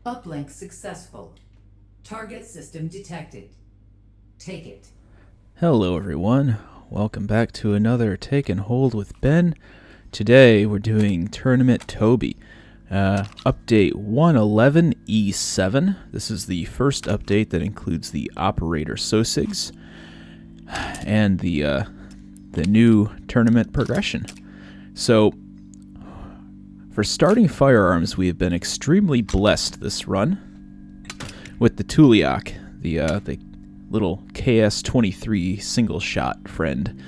Uplink successful. Target system detected. Take it. Hello everyone, welcome back to another Take and Hold with Ben. Today we're doing Tournament Toby, update 111e7. This is the first update that includes the Operator Sosigs and the new tournament progression. So, for starting firearms, we have been extremely blessed this run with the Tuliak, the little KS-23 single-shot friend.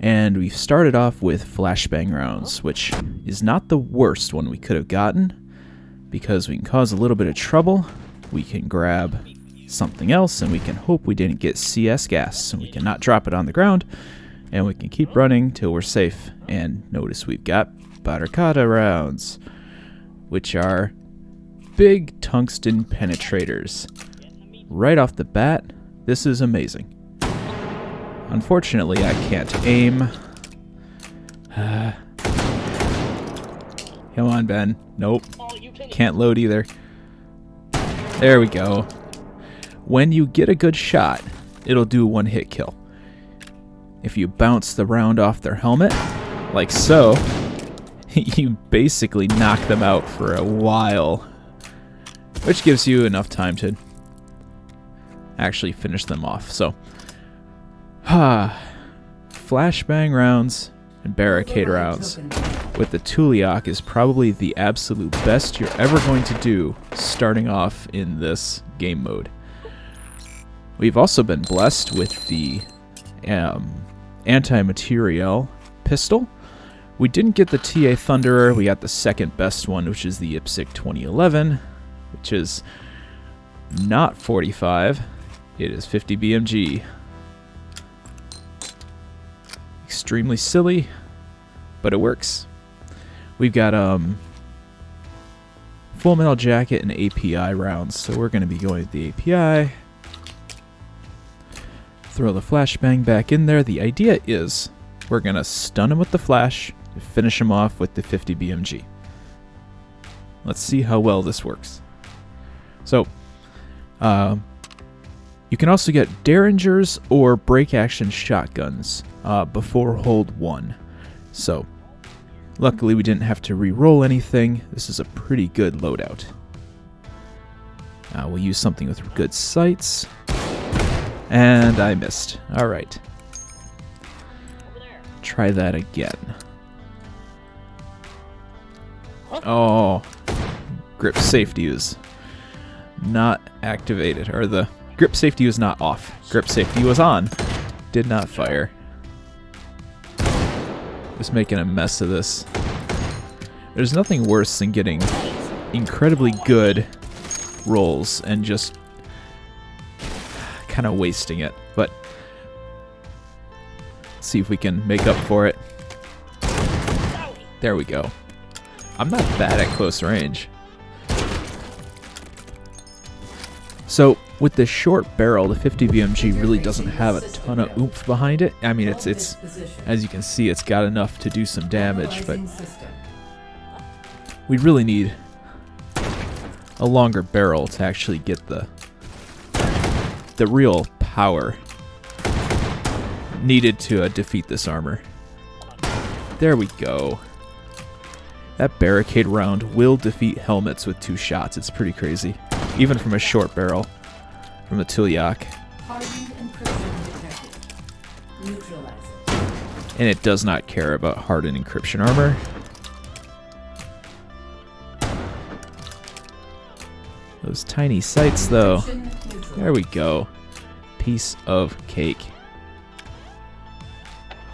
And we've started off with flashbang rounds, which is not the worst one we could have gotten, because we can cause a little bit of trouble, we can grab something else, and we can hope we didn't get CS gas, and we cannot drop it on the ground, and we can keep running till we're safe. And notice we've got Barricada rounds, which are big tungsten penetrators. Right off the bat, this is amazing. Unfortunately, I can't aim. Come on, Ben. Nope. Can't load either. There we go. When you get a good shot, it'll do a one-hit kill. If you bounce the round off their helmet, like so, you basically knock them out for a while, which gives you enough time to actually finish them off. So, flashbang rounds and barricade rounds with the Tuliak is probably the absolute best you're ever going to do starting off in this game mode. We've also been blessed with the anti-materiel pistol. We didn't get the TA Thunderer, we got the second best one, which is the IPSC 2011, which is not 45, it is 50 BMG. Extremely silly, but it works. We've got Full Metal Jacket and API rounds, so we're going to be going with the API. Throw the flashbang back in there. The idea is we're going to stun him with the flash, finish him off with the 50 BMG. Let's see how well this works. So, you can also get Derringers or break action shotguns before hold 1. So, luckily we didn't have to re-roll anything. This is a pretty good loadout. We'll use something with good sights. And I missed. Alright. Try that again. Oh, grip safety was not activated, or the grip safety was not off. Grip safety was on. Did not fire. Just making a mess of this. There's nothing worse than getting incredibly good rolls and just kind of wasting it. But let's see if we can make up for it. There we go. I'm not bad at close range. So, with the short barrel, the 50 BMG really doesn't have a ton of oomph behind it. I mean, it's as you can see, it's got enough to do some damage, but we really need a longer barrel to actually get the real power needed to defeat this armor. There we go. That barricade round will defeat helmets with 2 shots. It's pretty crazy. Even from a short barrel from the Tuliak. And it does not care about hardened encryption armor. Those tiny sights, though. There we go. Piece of cake.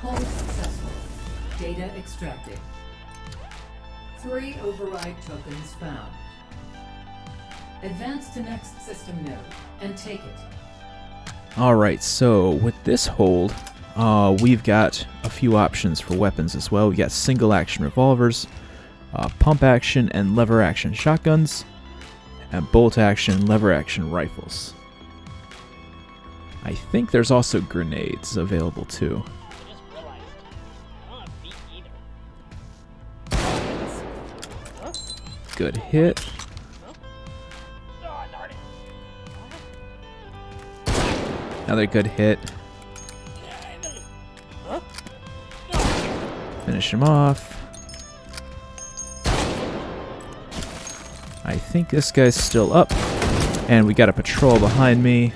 Hold successful. Data extracted. 3 override tokens found. Advance to next system node and take it. Alright, so with this hold, we've got a few options for weapons as well. We got single action revolvers, pump action and lever action shotguns, and bolt action, lever action rifles. I think there's also grenades available too. Good hit. Another good hit. Finish him off. I think this guy's still up. And we got a patrol behind me.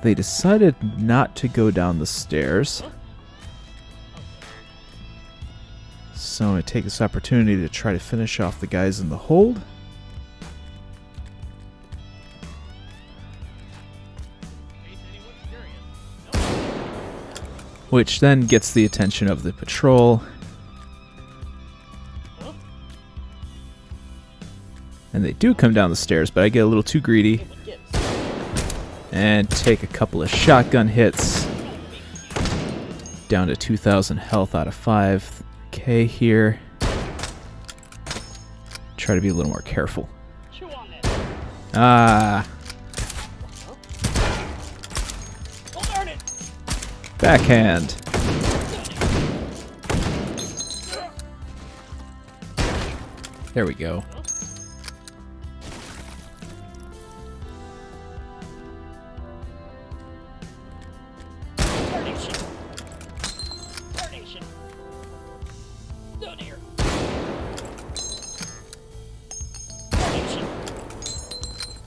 They decided not to go down the stairs. So I'm going to take this opportunity to try to finish off the guys in the hold. Which then gets the attention of the patrol. And they do come down the stairs, but I get a little too greedy. And take a couple of shotgun hits. Down to 2,000 health out of 5k here. Try to be a little more careful. Ah. Backhand. There we go.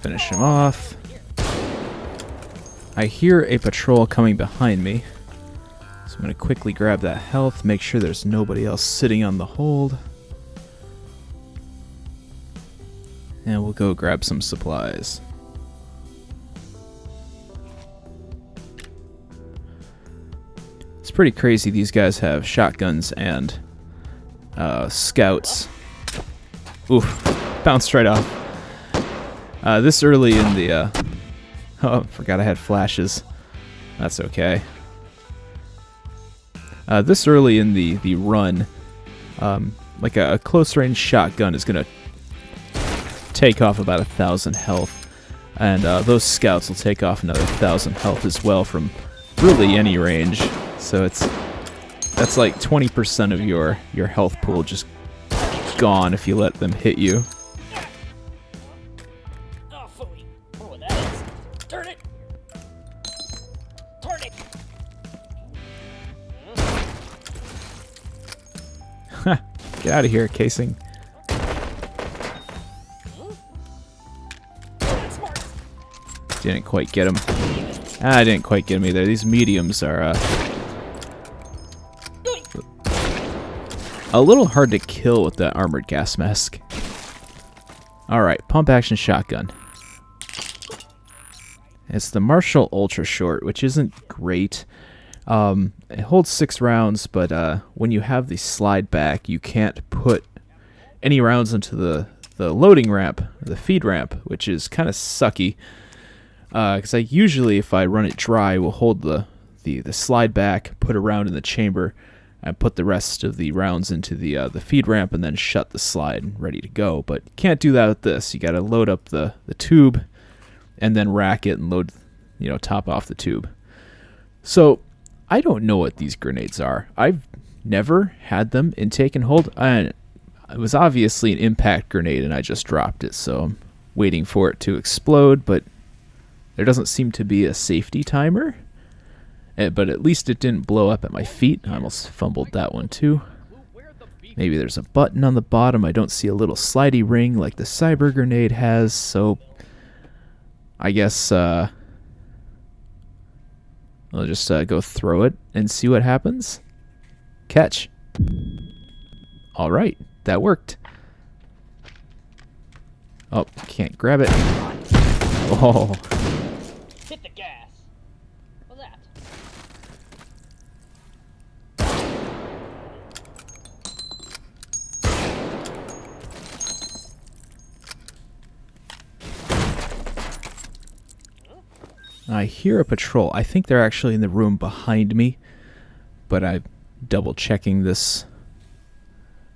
Finish him off. I hear a patrol coming behind me. So I'm going to quickly grab that health, make sure there's nobody else sitting on the hold. And we'll go grab some supplies. It's pretty crazy these guys have shotguns and scouts. Oof, bounced right off. This early in the... oh, forgot I had flashes. That's okay. This early in the run, like a close-range shotgun is going to take off about 1,000 health. And those scouts will take off another 1,000 health as well from really any range. So that's like 20% of your health pool just gone if you let them hit you. Get out of here, casing. Didn't quite get him. I didn't quite get him either. These mediums are a little hard to kill with that armored gas mask. Alright, pump action shotgun. It's the Marshall Ultra Short, which isn't great. It holds 6 rounds, but when you have the slide back, you can't put any rounds into the loading ramp, the feed ramp, which is kind of sucky. Because I usually, if I run it dry, will hold the slide back, put a round in the chamber, and put the rest of the rounds into the feed ramp, and then shut the slide ready to go. But you can't do that with this. You got to load up the tube, and then rack it and load, top off the tube. So I don't know what these grenades are. I've never had them in take and hold. And it was obviously an impact grenade, and I just dropped it, so I'm waiting for it to explode, but there doesn't seem to be a safety timer. But at least it didn't blow up at my feet. I almost fumbled that one too. Maybe there's a button on the bottom. I don't see a little slidey ring like the cyber grenade has, so I guess I'll just go throw it and see what happens. Catch. Alright, that worked. Oh, can't grab it. Oh. Hit the gas. What's that? I hear a patrol. I think they're actually in the room behind me, but I'm double checking this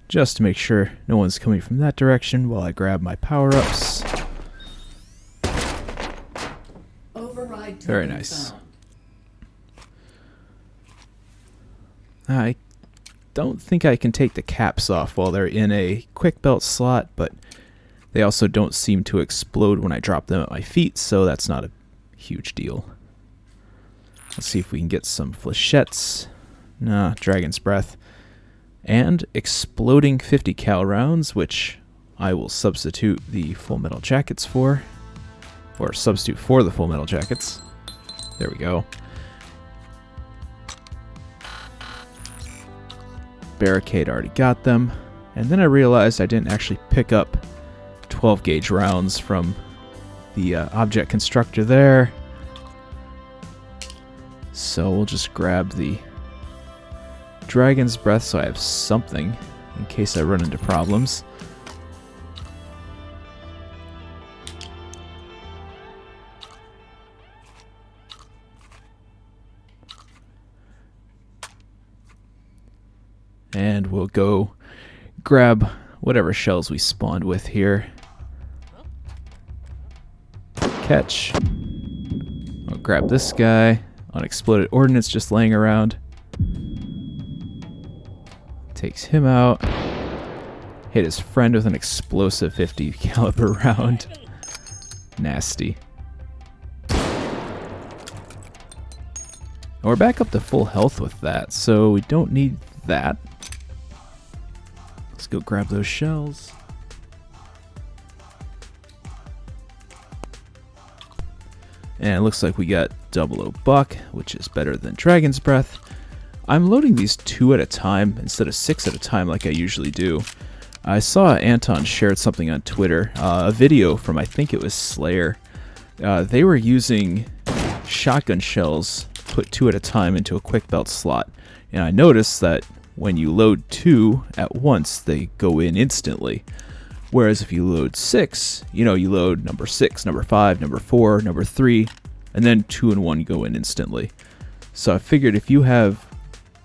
just to make sure no one's coming from that direction while I grab my power-ups. Very nice. I don't think I can take the caps off while they're in a quick belt slot, but They also don't seem to explode when I drop them at my feet, so that's not a huge deal. Let's see if we can get some flechettes. Nah, Dragon's Breath. And exploding 50 cal rounds, which I will substitute the Full Metal Jackets for. Or substitute for the Full Metal Jackets. There we go. Barricade, already got them. And then I realized I didn't actually pick up 12 gauge rounds from the object constructor there. So we'll just grab the Dragon's Breath so I have something in case I run into problems. And we'll go grab whatever shells we spawned with here. Catch. I'll grab this guy. Unexploded ordnance just laying around. Takes him out. Hit his friend with an explosive 50 caliber round. Nasty. We're back up to full health with that, so we don't need that. Let's go grab those shells. And it looks like we got 00 Buck, which is better than Dragon's Breath. I'm loading these 2 at a time instead of 6 at a time like I usually do. I saw Anton shared something on Twitter, a video from, I think it was Slayer. They were using shotgun shells put 2 at a time into a quick belt slot. And I noticed that when you load 2 at once, they go in instantly. Whereas if you load 6, you load number 6, number 5, number 4, number 3, and then 2 and 1 go in instantly. So I figured if you have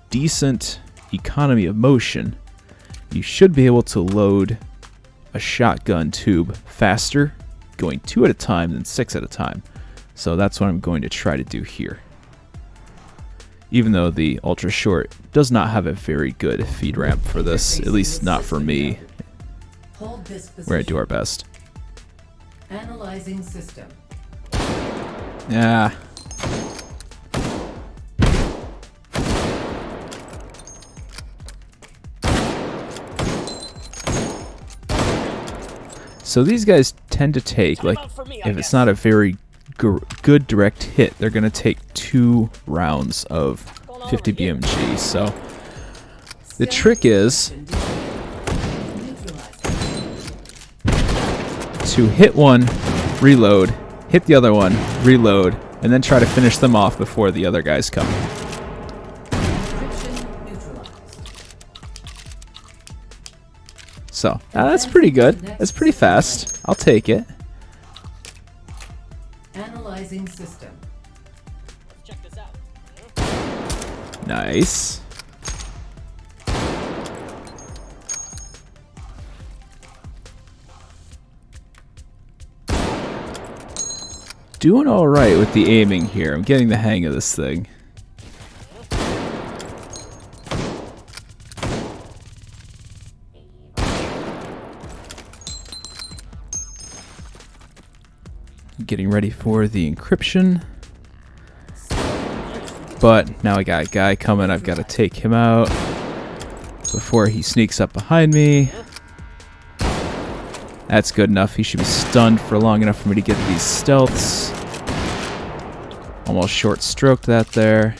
decent economy of motion, you should be able to load a shotgun tube faster, going 2 at a time than 6 at a time. So that's what I'm going to try to do here. Even though the Ultra Short does not have a very good feed ramp for this, at least not for me. Hold this position. We're going to do our best. Analyzing system. Yeah. So these guys tend to take, like, if it's not a very good direct hit, they're going to take 2 rounds of 50 BMG. So the trick is to hit one, reload, hit the other one, reload, and then try to finish them off before the other guys come. So that's pretty good. That's pretty fast. I'll take it. Analyzing system. Let's check this out. Nice. Doing all right with the aiming here. I'm getting the hang of this thing. Getting ready for the encryption. But now I got a guy coming. I've got to take him out before he sneaks up behind me. That's good enough. He should be stunned for long enough for me to get these stealths. Almost short-stroked that there.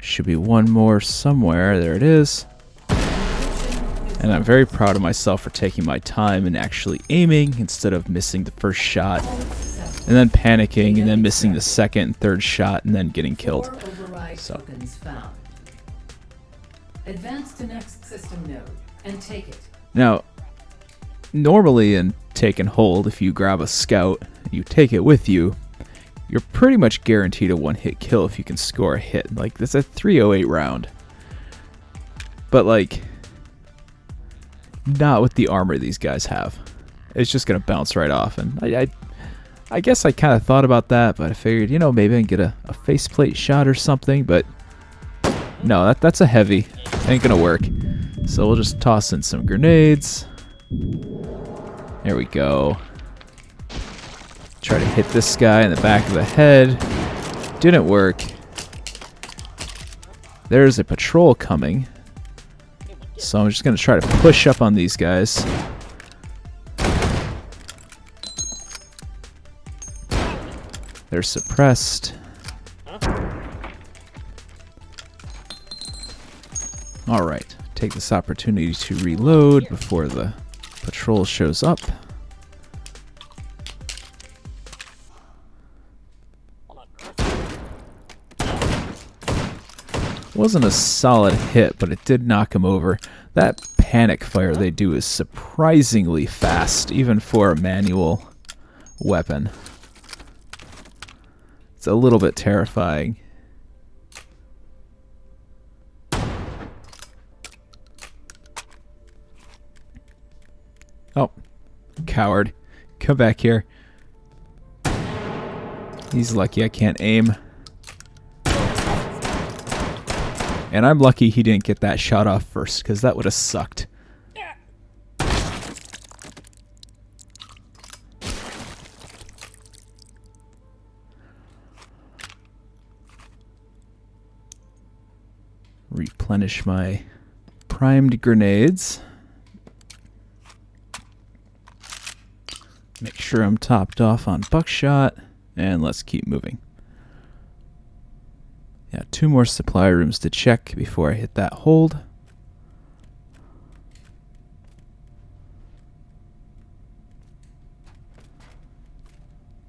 Should be one more somewhere. There it is. And I'm very proud of myself for taking my time and actually aiming instead of missing the first shot. And then panicking and then missing the second and third shot and then getting killed. So. Tokens found. Advance to next system node and take it. Now, normally in Take and Hold, if you grab a scout, you take it with you, you're pretty much guaranteed a one-hit kill if you can score a hit. Like, that's a 308 round. But, like, not with the armor these guys have. It's just going to bounce right off. And I guess I kind of thought about that, but I figured, maybe I can get a faceplate shot or something. But no, that's a heavy. Ain't going to work. So we'll just toss in some grenades. There we go. Try to hit this guy in the back of the head. Didn't work. There's a patrol coming. So I'm just going to try to push up on these guys. They're suppressed. Alright, take this opportunity to reload before the patrol shows up. Wasn't a solid hit, but it did knock him over. That panic fire they do is surprisingly fast, even for a manual weapon. It's a little bit terrifying. Oh, coward. Come back here. He's lucky I can't aim. And I'm lucky he didn't get that shot off first, because that would have sucked. Replenish my primed grenades. Make sure I'm topped off on buckshot, and let's keep moving. Yeah, 2 more supply rooms to check before I hit that hold.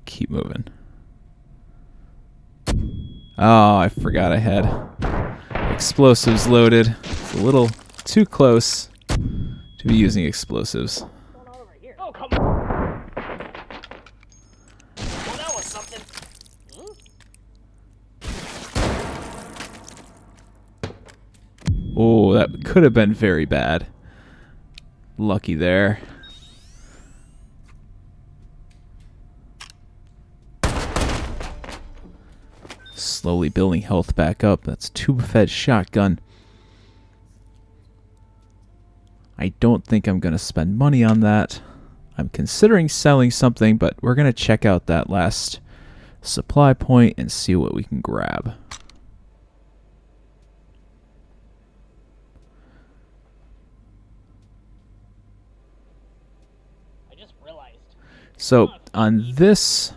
Keep moving. Oh, I forgot I had explosives loaded. It's a little too close to be using explosives. What's going on over here? Oh, come on. Well, that was something. Oh, that could have been very bad. Lucky there. Slowly building health back up. That's tube-fed shotgun. I don't think I'm going to spend money on that. I'm considering selling something, but we're going to check out that last supply point and see what we can grab. I just realized. So on this,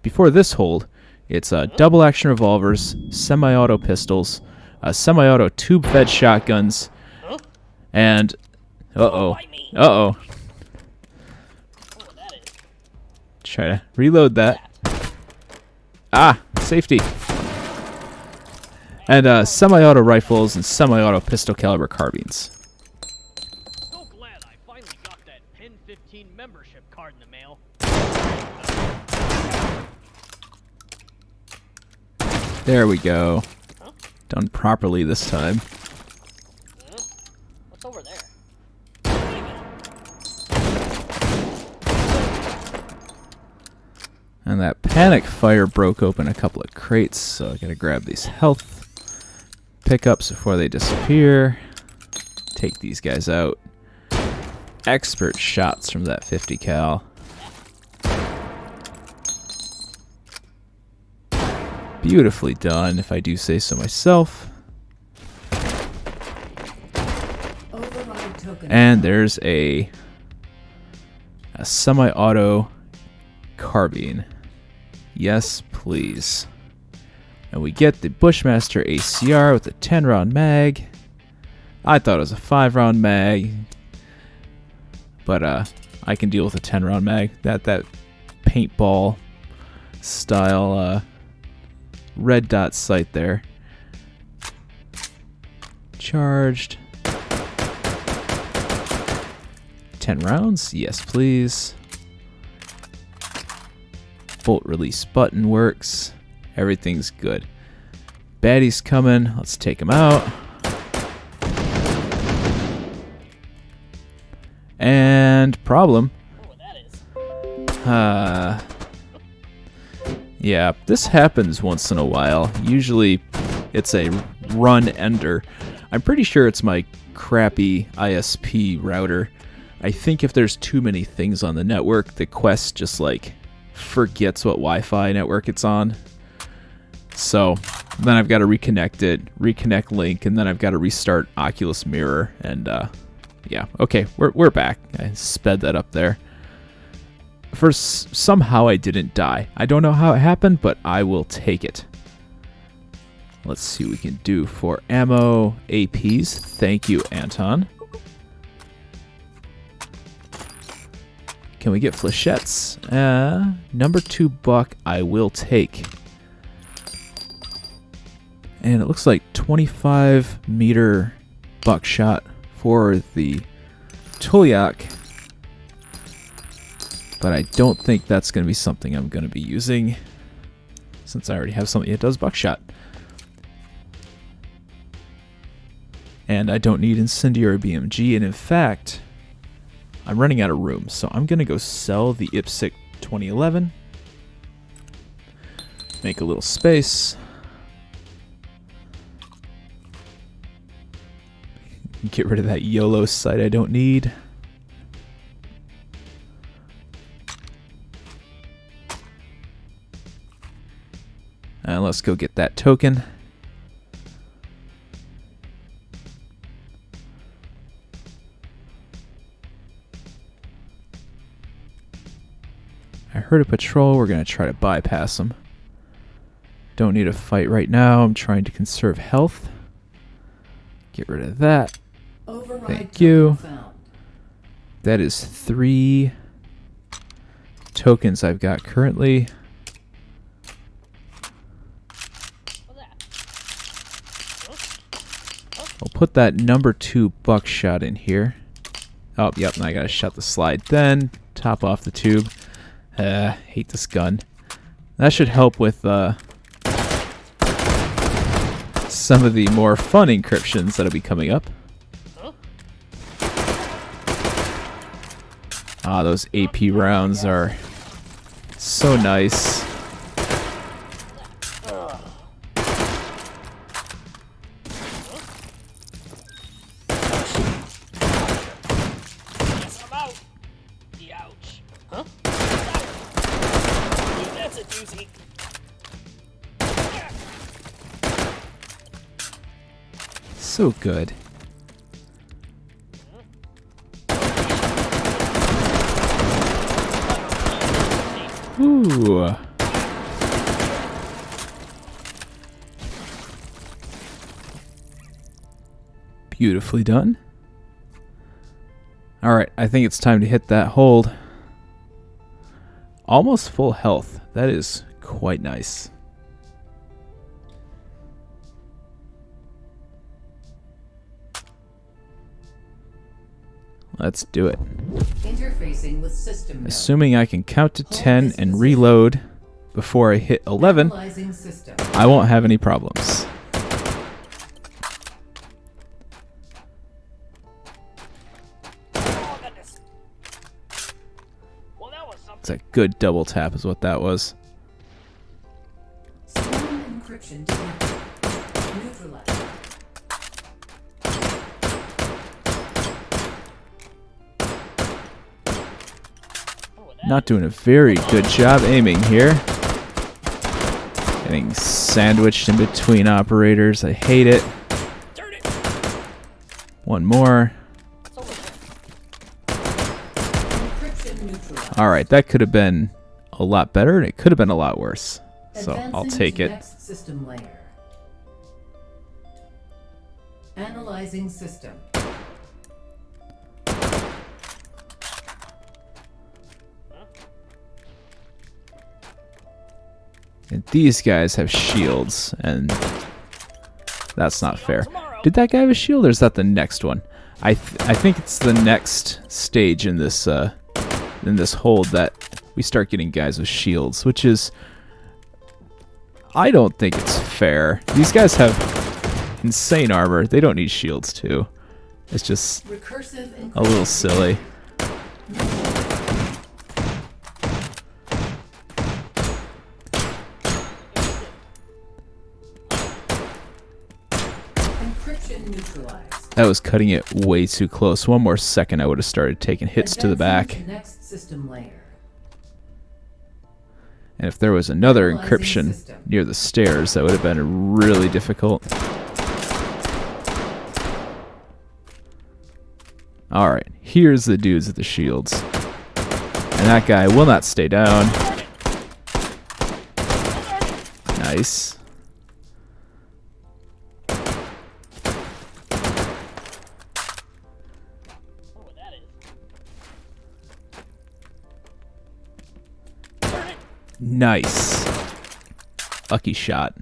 before this hold, it's double action revolvers, semi-auto pistols, semi-auto tube-fed shotguns, and uh-oh. Oh, that is. Try to reload that. Ah, safety. And semi-auto rifles and semi-auto pistol caliber carbines. So glad I finally got that Pen 15 membership card in the mail. There we go. Done properly this time. What's over there? And that panic fire broke open a couple of crates, so I gotta grab these health pickups before they disappear. Take these guys out. Expert shots from that 50 cal. Beautifully done, if I do say so myself. Override token. And there's a semi-auto carbine. Yes, please. And we get the Bushmaster ACR with a 10-round mag. I thought it was a 5-round mag, but I can deal with a 10-round mag. That paintball style red dot sight there. Charged. 10 rounds? Yes, please. Bolt release button works. Everything's good. Baddie's coming. Let's take him out. And problem. Oh, that is. Yeah, this happens once in a while. Usually it's a run ender. I'm pretty sure it's my crappy ISP router. I think if there's too many things on the network, the Quest just like forgets what Wi-Fi network it's on. So then I've got to reconnect it, reconnect Link, and then I've got to restart Oculus Mirror. And yeah, okay, we're back. I sped that up there. First, somehow I didn't die. I don't know how it happened, but I will take it. Let's see what we can do for ammo APs. Thank you, Anton. Can we get flechettes? Number 2 buck I will take. And it looks like 25 meter buckshot for the Tulyak. But I don't think that's going to be something I'm going to be using, since I already have something that does buckshot. And I don't need incendiary BMG, and in fact, I'm running out of room, so I'm going to go sell the IPSC 2011. Make a little space. Get rid of that YOLO sight I don't need. And let's go get that token. I heard a patrol. We're going to try to bypass them. Don't need a fight right now. I'm trying to conserve health. Get rid of that. Override Thank you. found. That is 3 tokens I've got currently. I'll put that number 2 buckshot in here. Oh, yep, now I gotta shut the slide. Then top off the tube. Hate this gun. That should help with some of the more fun encryptions that'll be coming up. Ah, those AP rounds are so nice. So good. Ooh. Beautifully done. Alright, I think it's time to hit that hold. Almost full health. That is quite nice. Let's do it. Interfacing with system node. Assuming I can count to 10 and reload before I hit 11, Analyzing system. I won't have any problems. It's a good double tap is what that was. Swarm encryption detected. Neutralized. Not doing a very good job aiming here. Getting sandwiched in between operators. I hate it. One more. Alright, that could have been a lot better, and it could have been a lot worse. So I'll take it. Next system layer. Analyzing system. And these guys have shields, and that's not fair. Did that guy have a shield, or is that the next one? I think it's the next stage in this hold that we start getting guys with shields, which is, I don't think it's fair. These guys have insane armor. They don't need shields too. It's just a little silly. That was cutting it way too close. One more second, I would have started taking hits to the back. Next system layer. And if there was another Analyzing encryption system. near the stairs, that would have been really difficult. Alright, here's the dudes with the shields. And that guy will not stay down. Nice. Nice. Lucky shot.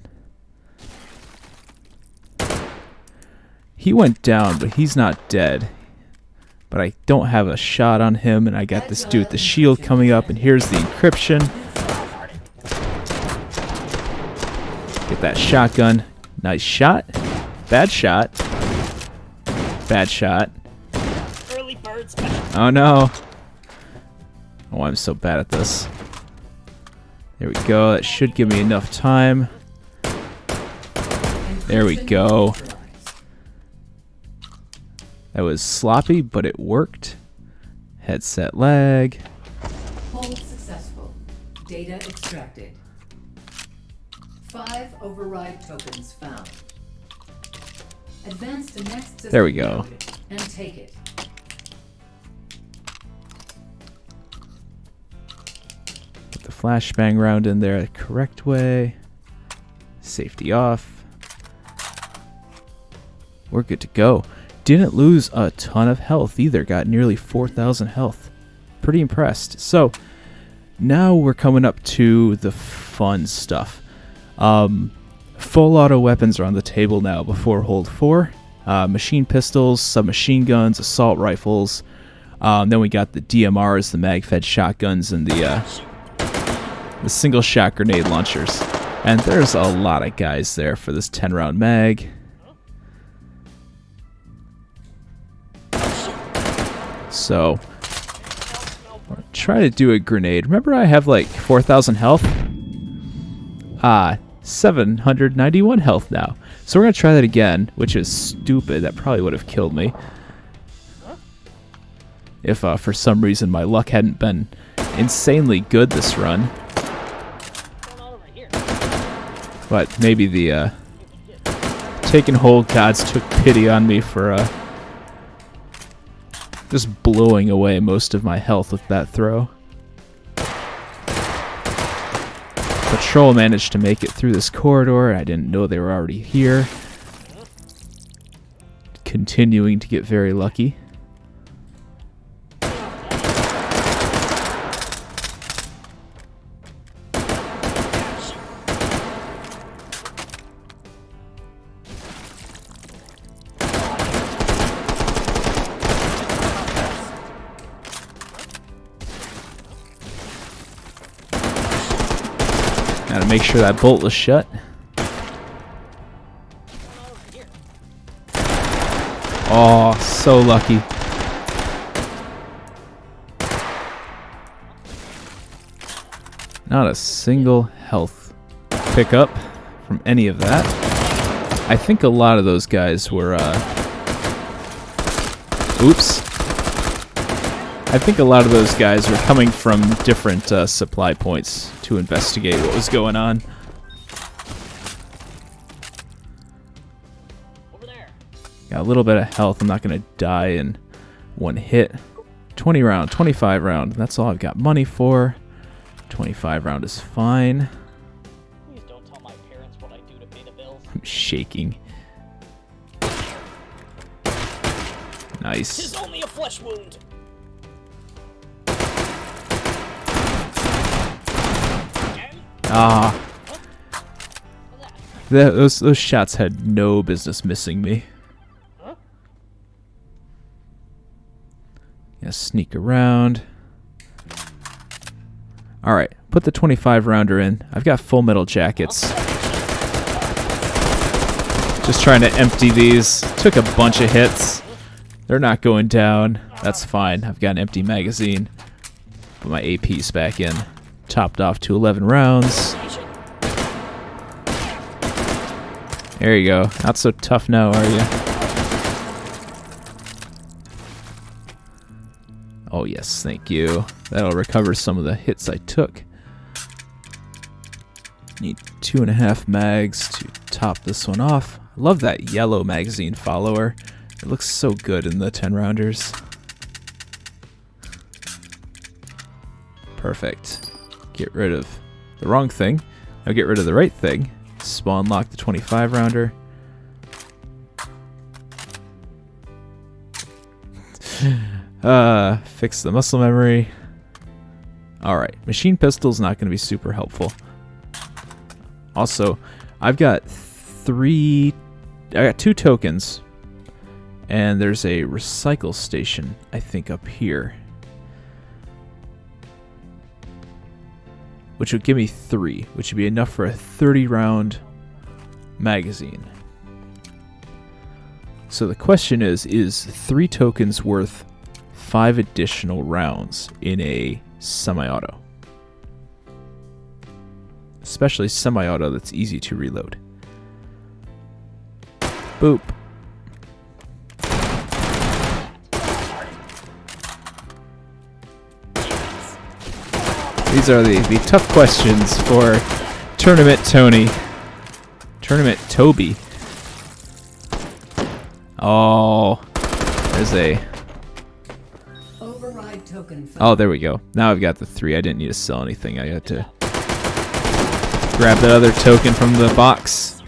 He went down, but he's not dead. But I don't have a shot on him, and I got this dude with the shield coming up, and here's the encryption. Get that shotgun. Nice shot. Bad shot. Bad shot. Early bird special. Oh no. Oh, I'm so bad at this. There we go. That should give me enough time. There we go. That was sloppy, but it worked. Headset lag. Hold successful. Data extracted. 5 override tokens found. Advance to next system There we go. node and take it. Put the flashbang round in there the correct way. Safety off. We're good to go. Didn't lose a ton of health either. Got nearly 4,000 health. Pretty impressed. So, now we're coming up to the fun stuff. Full auto weapons are on the table now before Hold 4. Machine pistols, submachine guns, assault rifles. Then we got the DMRs, the mag-fed shotguns, and the single shot grenade launchers. And there's a lot of guys there for this 10-round mag. So, I'll try to do a grenade. Remember I have like 4,000 health? 791 health now. So we're going to try that again, which is stupid. That probably would have killed me. If for some reason my luck hadn't been insanely good this run. But maybe the Taken Hold gods took pity on me for just blowing away most of my health with that throw. Patrol managed to make it through this corridor. I didn't know they were already here. Continuing to get very lucky. Gotta make sure that bolt was shut. Oh, so lucky. Not a single health pickup from any of that. I think a lot of those guys were, oops. I think a lot of those guys were coming from different supply points to investigate what was going on. Over there. Got a little bit of health. I'm not going to die in one hit. 20 round, 25 round. That's all I've got money for. 25 round is fine. Please don't tell my parents what I do to pay the bills. I'm shaking. Nice. Tis only a flesh wound. Ah. Those shots had no business missing me. Yeah, sneak around. Alright, put the 25 rounder in. I've got full metal jackets. Just trying to empty these. Took a bunch of hits. They're not going down. That's fine. I've got an empty magazine. Put my APs back in. Topped off to 11 rounds. There you go. Not so tough now, are you? Oh yes, thank you. That'll recover some of the hits I took. Need 2.5 mags to top this one off. I love that yellow magazine follower. It looks so good in the 10 rounders. Perfect. Get rid of the wrong thing. Now get rid of the right thing. Spawn lock the 25 rounder. Fix the muscle memory. Alright, machine pistol's not going to be super helpful. Also, I got 2 tokens, and there's a recycle station, I think, up here, which would give me 3, which would be enough for a 30-round magazine. So the question is 3 tokens worth 5 additional rounds in a semi-auto? Especially semi-auto that's easy to reload. Boop. These are the tough questions for Tournament Tony. Tournament Toby. Oh, there's a... Override token. Oh, there we go. Now I've got the 3. I didn't need to sell anything. I had to grab that other token from the box.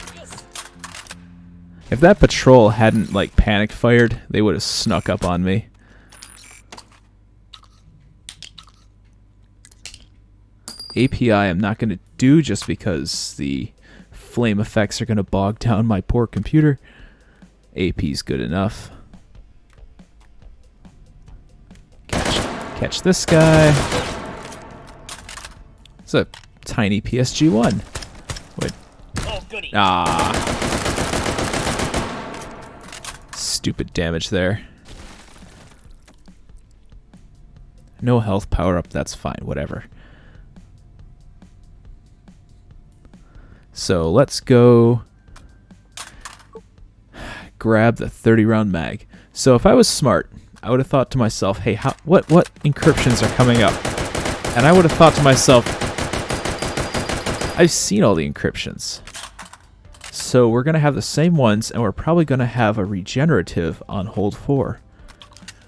If that patrol hadn't, like, panic fired, they would have snuck up on me. API I'm not going to do just because the flame effects are going to bog down my poor computer. AP's good enough. Catch this guy. It's a tiny PSG-1. Wait. Oh, goody. Ah. Stupid damage there. No health power up, that's fine, whatever. So let's go grab the 30-round mag. So if I was smart, I would have thought to myself, hey, what encryptions are coming up? And I would have thought to myself, I've seen all the encryptions. So we're going to have the same ones, and we're probably going to have a regenerative on hold 4,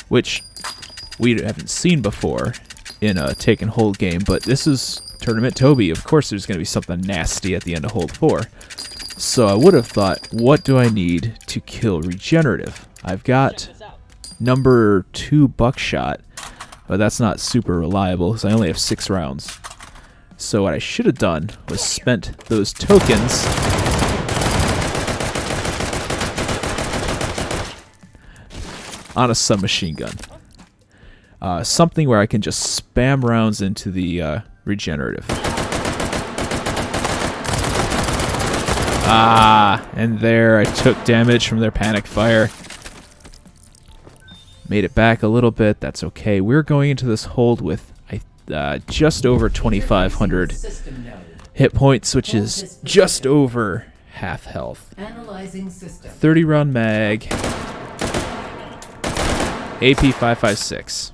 which we haven't seen before in a take and hold game, but this is Tournament Toby. Of course there's going to be something nasty at the end of hold 4. So I would have thought, what do I need to kill regenerative? I've got number 2 buckshot, but that's not super reliable because I only have 6 rounds. So what I should have done was spent those tokens on a submachine gun. Something where I can just spam rounds into the regenerative. Ah, and there I took damage from their panic fire. Made it back a little bit, that's okay. We're going into this hold with just over 2,500 hit points, which is just over half health. 30-round mag. AP 556.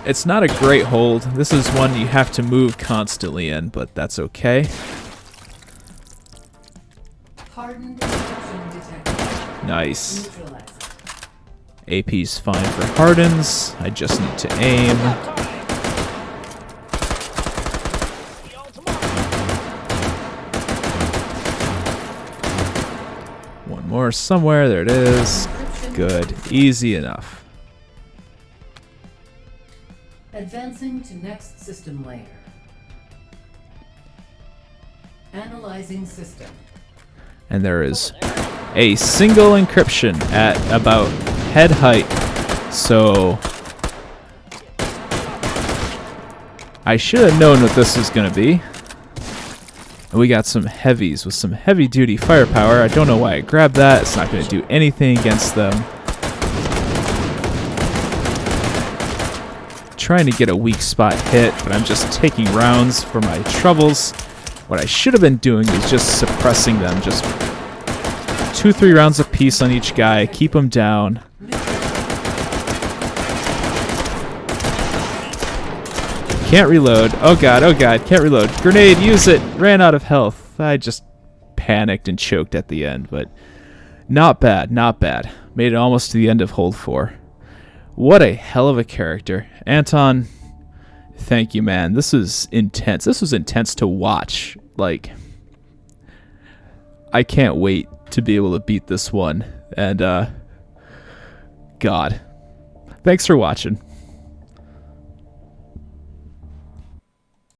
It's not a great hold. This is one you have to move constantly in, but that's okay. Nice. AP's fine for hardens. I just need to aim. One more somewhere. There it is. Good. Easy enough. Advancing to next system layer. Analyzing system. And there is a single encryption at about head height. So I should have known what this was going to be. And we got some heavies with some heavy duty firepower. I don't know why I grabbed that. It's not going to do anything against them. Trying to get a weak spot hit, but I'm just taking rounds for my troubles. What I should have been doing is just suppressing them. Just 2-3 rounds apiece on each guy. Keep them down. Can't reload. Oh god, can't reload. Grenade, use it. Ran out of health. I just panicked and choked at the end, but not bad, not bad. Made it almost to the end of Hold 4. What a hell of a character. Anton, thank you, man. This was intense. This was intense to watch. Like, I can't wait to be able to beat this one. And, God. Thanks for watching.